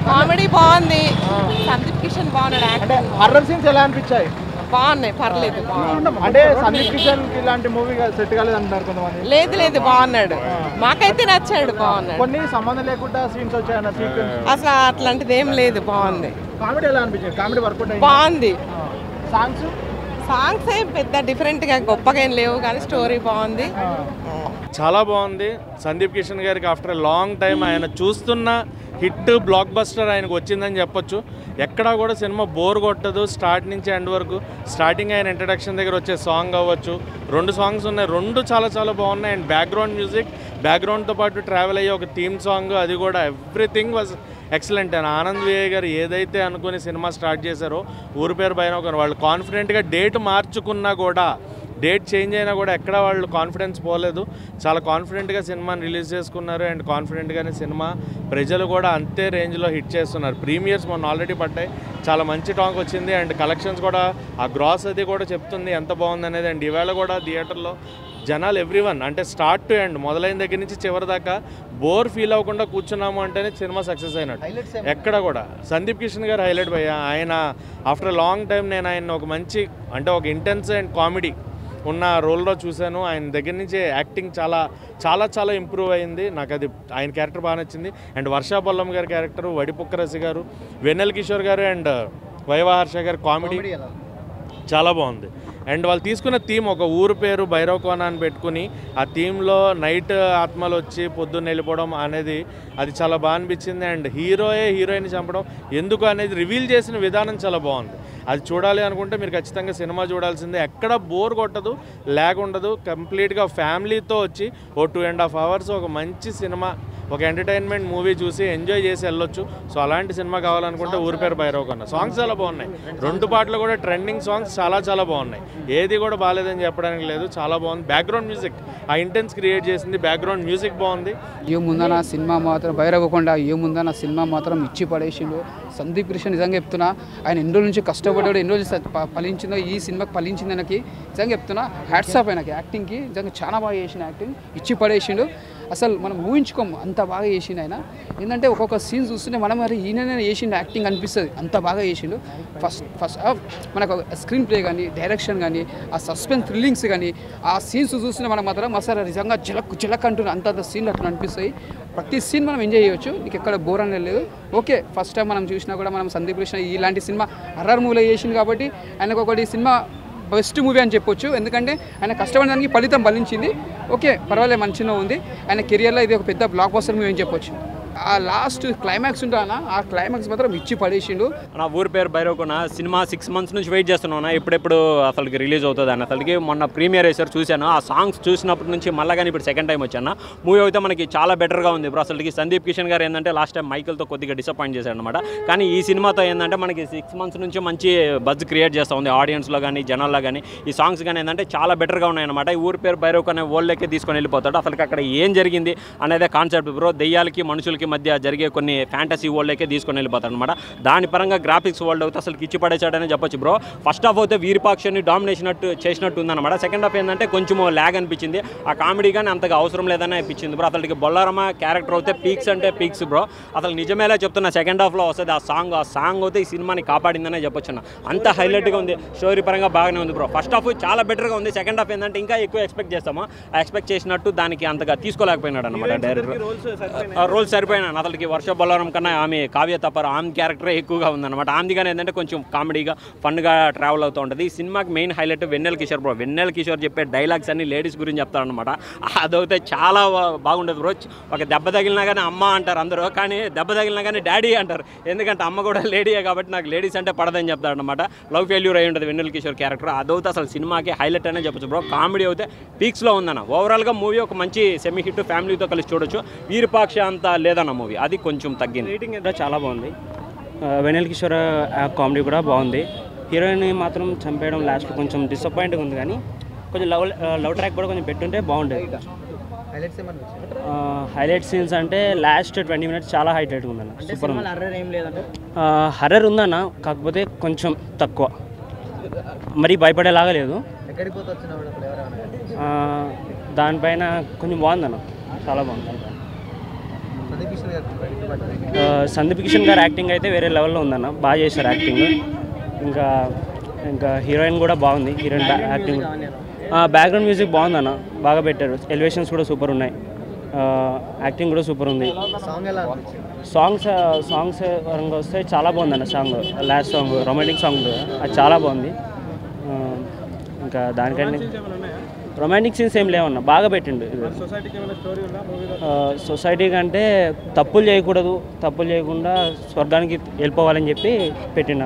Comedy బాగుంది. సందీప్ కిషన్ బాగున్నాడు. అంటే హర్రర్ సీన్స్ ఎలా అనిపించాయి? బాగున్నాయి, పర్లేదు. అంటే సందీప్ కిషన్ ఇలాంటి మూవీ సెట్ కాలేదు అంటున్నారు కొంతమంది. లేదు బాగున్నాడు, మాకైతే నచ్చాడు, బాగున్నాడు. కొన్ని సంబంధం లేకుండా సీన్స్ వచ్చాయన్న సీక్వెన్స్ అసలు అట్లాంటిది ఏం లేదు, బాగుంది. కామెడీ ఎలా అనిపించింది? కామెడీ వర్కౌట్ బాగుంది. సాంగ్స్ ఏం పెద్ద డిఫరెంట్ గా గొప్పగా ఏం లేవు, కానీ స్టోరీ బాగుంది. చాలా బాగుంది. సందీప్ కిషన్ గారికి ఆఫ్టర్ లాంగ్ టైం ఆయన చూస్తున్న హిట్ బ్లాక్ బస్టర్ ఆయనకు వచ్చిందని చెప్పొచ్చు. ఎక్కడా కూడా సినిమా బోర్ కొట్టదు స్టార్ట్ నుంచి ఎండ్ వరకు. స్టార్టింగ్ ఆయన ఇంట్రడక్షన్ దగ్గర వచ్చే సాంగ్ అవ్వచ్చు, 2 సాంగ్స్ ఉన్నాయి, 2 చాలా బాగున్నాయి. అండ్ బ్యాక్గ్రౌండ్ మ్యూజిక్, బ్యాక్గ్రౌండ్తో పాటు ట్రావెల్ అయ్యే ఒక థీమ్ సాంగ్, అది కూడా everything was excellent. And Anand Vijay గారు ఏదైతే అనుకుని సినిమా స్టార్ట్ చేశారో ఊరి పేరు పైన వాళ్ళు కాన్ఫిడెంట్గా డేట్ మార్చుకున్నా కూడా, డేట్ చేంజ్ అయినా కూడా ఎక్కడ వాళ్ళు కాన్ఫిడెన్స్ పోలేదు. చాలా కాన్ఫిడెంట్గా సినిమాని రిలీజ్ చేసుకున్నారు. అండ్ కాన్ఫిడెంట్గానే సినిమా ప్రజలు కూడా అంతే రేంజ్లో హిట్ చేస్తున్నారు. ప్రీమియర్స్ మొన్న ఆల్రెడీ పడ్డాయి, చాలా మంచి టాక్ వచ్చింది. అండ్ కలెక్షన్స్ కూడా ఆ గ్రాస్ అది కూడా చెప్తుంది ఎంత బాగుంది అనేది. అండ్ ఈవేళ కూడా థియేటర్లో జనాలు ఎవ్రీవన్ అంటే స్టార్ట్ టు ఎండ్ మొదలైన దగ్గర నుంచి చివరి దాకా బోర్ ఫీల్ అవ్వకుండా కూర్చున్నాము అంటేనే సినిమా సక్సెస్ అయినట్టు. ఎక్కడ కూడా సందీప్ కిషన్ గారు హైలైట్ భయ్యా. ఆయన ఆఫ్టర్ లాంగ్ టైం నేను ఆయన ఒక మంచి అంటే ఒక ఇంటెన్స్ అండ్ కామెడీ ఉన్న రోల్లో చూశాను. ఆయన దగ్గర నుంచి యాక్టింగ్ చాలా ఇంప్రూవ్ అయింది. నాకు అది ఆయన క్యారెక్టర్ బాగా నచ్చింది. అండ్ వర్షా పొల్లం గారి క్యారెక్టర్, వడిపుక్కరసి గారు, వెన్నెల కిషోర్ గారు అండ్ వైవహర్ష గారు కామెడీ చాలా బాగుంది. అండ్ వాళ్ళు తీసుకున్న థీమ్ ఒక ఊరు పేరు భైరవకోన అని పెట్టుకుని ఆ థీమ్లో నైట్ ఆత్మలు వచ్చి పొద్దున్న వెళ్ళిపోవడం అనేది అది చాలా బాగా అనిపించింది. అండ్ హీరోయిన్ చంపడం ఎందుకు అనేది రివీల్ చేసిన విధానం చాలా బాగుంది. అది చూడాలి అనుకుంటే మీరు ఖచ్చితంగా సినిమా చూడాల్సిందే. ఎక్కడ బోర్ కొట్టదు, ల్యాగ్ ఉండదు. కంప్లీట్గా ఫ్యామిలీతో వచ్చి ఓ 2.5 hours ఒక మంచి సినిమా, ఒక ఎంటర్టైన్మెంట్ మూవీ చూసి ఎంజాయ్ చేసి వెళ్ళొచ్చు. సో అలాంటి సినిమా కావాలనుకుంటే ఊరి పేరు భైరవకోన. సాంగ్స్ చాలా బాగున్నాయి, 2 పాటలు కూడా ట్రెండింగ్ సాంగ్స్ చాలా బాగున్నాయి. ఏది కూడా బాగాలేదని చెప్పడానికి లేదు, చాలా బాగుంది. బ్యాక్గ్రౌండ్ మ్యూజిక్ ఆ ఇంటెన్స్ క్రియేట్ చేసింది, బ్యాక్గ్రౌండ్ మ్యూజిక్ బాగుంది. ఏముందన్న సినిమా మాత్రం భైరవకొండ, ఏముందన్న సినిమా మాత్రం ఇచ్చి పడేసిండు సందీప్ కిషన్. నిజంగా చెప్తున్నా, ఆయన ఎన్ని రోజుల నుంచి కష్టపడ్డాడు, ఎన్ని రోజులు ఫలించిందో ఈ సినిమాకి ఫలించింది. ఆయనకి నిజంగా చెప్తున్నా హ్యాట్స్ ఆఫ్ ఆయనకి. యాక్టింగ్కి నిజంగా చాలా బాగా చేసిన యాక్టింగ్, ఇచ్చి పడేసిండు. అసలు మనం ఊహించుకోము అంత బాగా చేసిండు ఆయన. ఏంటంటే ఒక్కొక్క సీన్ చూస్తుంటే మనం మరి ఈయననే చేసిండు యాక్టింగ్ అనిపిస్తుంది, అంత బాగా చేసిండు. ఫస్ట్ మనకు స్క్రీన్ ప్లే కానీ, డైరెక్షన్ కానీ, ఆ సస్పెన్స్ థ్రిల్లింగ్స్ కానీ, ఆ సీన్స్ చూస్తుంటే మనం మాత్రం అసలు నిజంగా చిలక్ అంటున్నా అంత సీన్లు అట్లా అనిపిస్తాయి. ప్రతి సీన్ మనం ఎంజాయ్ చేయవచ్చు, నీకు ఎక్కడ బోర్ అనేది లేదు. ఓకే, ఫస్ట్ టైం మనం చూసినా కూడా మనం సందీప్ కృష్ణ ఇలాంటి సినిమా హర్రర్ మూవీలో చేసింది కాబట్టి ఆయనకు ఒకటి సినిమా బెస్ట్ మూవీ అని చెప్పొచ్చు. ఎందుకంటే ఆయన కష్టపడిన దానికి ఫలితం ఫలించింది. ఓకే, పర్వాలేదు, మంచిగా ఉంది. ఆయన కెరియర్లో ఇది ఒక పెద్ద బ్లాక్ బస్టర్ మూవీ అని చెప్పొచ్చు. ఆ లాస్ట్ క్లైమాక్స్ ఉంటానా, ఆ క్లైమాక్స్ మాత్రం ఇచ్చి పడేసిండు. నా ఊరి పేరు భైరవకోన సినిమా 6 months నుంచి వెయిట్ చేస్తున్నాను, ఎప్పుడెప్పుడు అసలుకి రిలీజ్ అవుతుంది అని. అసలుకి మొన్న ప్రీమియర్ వేసారు, చూశాను. ఆ సాంగ్స్ చూసినప్పటి నుంచి మళ్ళీ కానీ ఇప్పుడు సెకండ్ టైం వచ్చాను. మూవీ అయితే మనకి చాలా బెటర్గా ఉంది బ్రో. అసలుకి సందీప్ కిషన్ గారు ఏంటంటే లాస్ట్ టైం మైకిల్తో కొద్దిగా డిసప్పాయింట్ చేశాడు అనమాట. కానీ ఈ సినిమాతో ఏంటంటే మనకి 6 months నుంచి మంచి బజ్ క్రియేట్ చేస్తూ ఉంది ఆడియన్స్లో కానీ, జనాల్లో కానీ. ఈ సాంగ్స్ కానీ ఏంటంటే చాలా బెటర్గా ఉన్నాయన్నమాట. ఈ ఊరి పేరు భైరవకోన వరల్డ్లోకి తీసుకొని వెళ్ళిపోతాడు. అసలుకి అక్కడ ఏం జరిగింది అనేదే కాన్సెప్ట్ బ్రో. దెయ్యాలకి మనుషులకి మధ్య జరిగే కొన్ని ఫ్యాంటసీ వరల్డ్కే తీసుకొని వెళ్ళిపోతాడు అనమాట. దాని పరంగా గ్రాఫిక్స్ వరల్డ్ అయితే అసలు కిచ్చి పడేసాడనే చెప్పొచ్చు బ్రో. ఫస్ట్ హాఫ్ అయితే వీరపాక్షని డామినేషన్ చేసినట్టు ఉందన్నమాట. సెకండ్ హాఫ్ ఏంటంటే కొంచెం ల్యాగ్ అనిపించింది. ఆ కామెడీ కానీ అంతగా అవసరం లేదని అనిపించింది బ్రో. అసలుకి బొల్లారమ్మ క్యారెక్టర్ అయితే పీక్స్ అంటే పీక్స్ బ్రో. అసలు నిజమేలా చెప్తున్నా, సెకండ్ హాఫ్లో వస్తుంది ఆ సాంగ్ అయితే ఈ సినిమాని కాపాడిందనే చెప్పొచ్చు. అంత హైలైట్గా ఉంది, స్టోరీ పరంగా బాగానే ఉంది బ్రో. ఫస్ట్ హాఫ్ చాలా బెటర్గా ఉంది. సెకండ్ హాఫ్ ఏంటంటే ఇంకా ఎక్కువ ఎక్స్పెక్ట్ చేస్తాము, ఆ ఎక్స్పెక్ట్ చేసినట్టు దానికి అంతగా తీసుకోలేకపోయినాడు అనమాట డైరెక్టర్. రోల్స్ సరిపోయినాను. అసలుకి వర్ష బొల్లారం కన్నా ఆమె కావ్య తప్పర్ ఆమె క్యారెక్టరే ఎక్కువగా ఉందన్నమాట. ఆమెదిగానే ఏంటంటే కొంచెం కామెడీగా ఫన్గా ట్రావెల్ అవుతూ ఉంటుంది. ఈ సినిమాకి మెయిన్ హైలైట్ వెన్నెల కిషోర్ బ్రో. వెన్నెల కిషోర్ చెప్పే డైలాగ్స్ అన్ని లేడీస్ గురించి చెప్తారనమాట. అదైతే చాలా బాగుంటుంది బ్రో. ఒక దెబ్బ తగిలినా కానీ అమ్మ అంటారు అందరూ, కానీ దెబ్బ తగిలినా కానీ డాడీ అంటారు. ఎందుకంటే అమ్మ కూడా లేడీయే కాబట్టి నాకు లేడీస్ అంటే పడదని చెప్తారనమాట. లవ్ ఫెయిల్యూర్ అయి ఉంటుంది వెన్నెల కిషోర్ క్యారెక్టర్. అదైతే అసలు సినిమాకి హైలైట్ అనే చెప్పచ్చు బ్రో. కామెడీ అయితే పీక్స్లో ఉందన్న. ఓవరాల్గా మూవీ ఒక మంచి సెమీ హిట్, ఫ్యామిలీతో కలిసి చూడొచ్చు. వీరపాక్ష అంత లేదన్న మూవీ, అది కొంచెం తగ్గింది. రేటింగ్ అయితే చాలా బాగుంది. వెన్నెల కిషోర్ కామెడీ కూడా బాగుంది. హీరోయిన్ మాత్రం చంపేయడం లాస్ట్లో కొంచెం డిసప్పాయింట్గా ఉంది, కానీ కొంచెం లవ్ ట్రాక్ కూడా కొంచెం పెట్టుంటే బాగుండేది. హైలైట్ సీన్స్ అంటే లాస్ట్ 20 minutes చాలా హైలైట్గా ఉందన్న. సూపర్ ఉంది. హర్రర్ ఉందన్న, కాకపోతే కొంచెం తక్కువ, మరీ భయపడేలాగా లేదు. దానిపైన కొంచెం బాగుందన్న, చాలా బాగుంది. సందీప్ కిషన్ గారు యాక్టింగ్ అయితే వేరే లెవెల్లో ఉందన్న, బాగా చేశారు యాక్టింగ్. ఇంకా ఇంకా హీరోయిన్ కూడా బాగుంది, హీరోయిన్ యాక్టింగ్. బ్యాక్గ్రౌండ్ మ్యూజిక్ బాగుందన్న, బాగా పెట్టారు, ఎలివేషన్స్ కూడా సూపర్ ఉన్నాయి, యాక్టింగ్ కూడా సూపర్ ఉంది. సాంగ్స్ పరంగా వస్తే చాలా బాగుందన్న. Song last song romantic song అది చాలా బాగుంది. ఇంకా దానికంటే రొమాంటిక్ సీన్స్ ఏం లేవన్నా, బాగా పెట్టిండు. సొసైటీ కంటే తప్పులు చేయకూడదు, తప్పులు చేయకుండా స్వర్గానికి వెళ్ళిపోవాలని చెప్పి పెట్టిన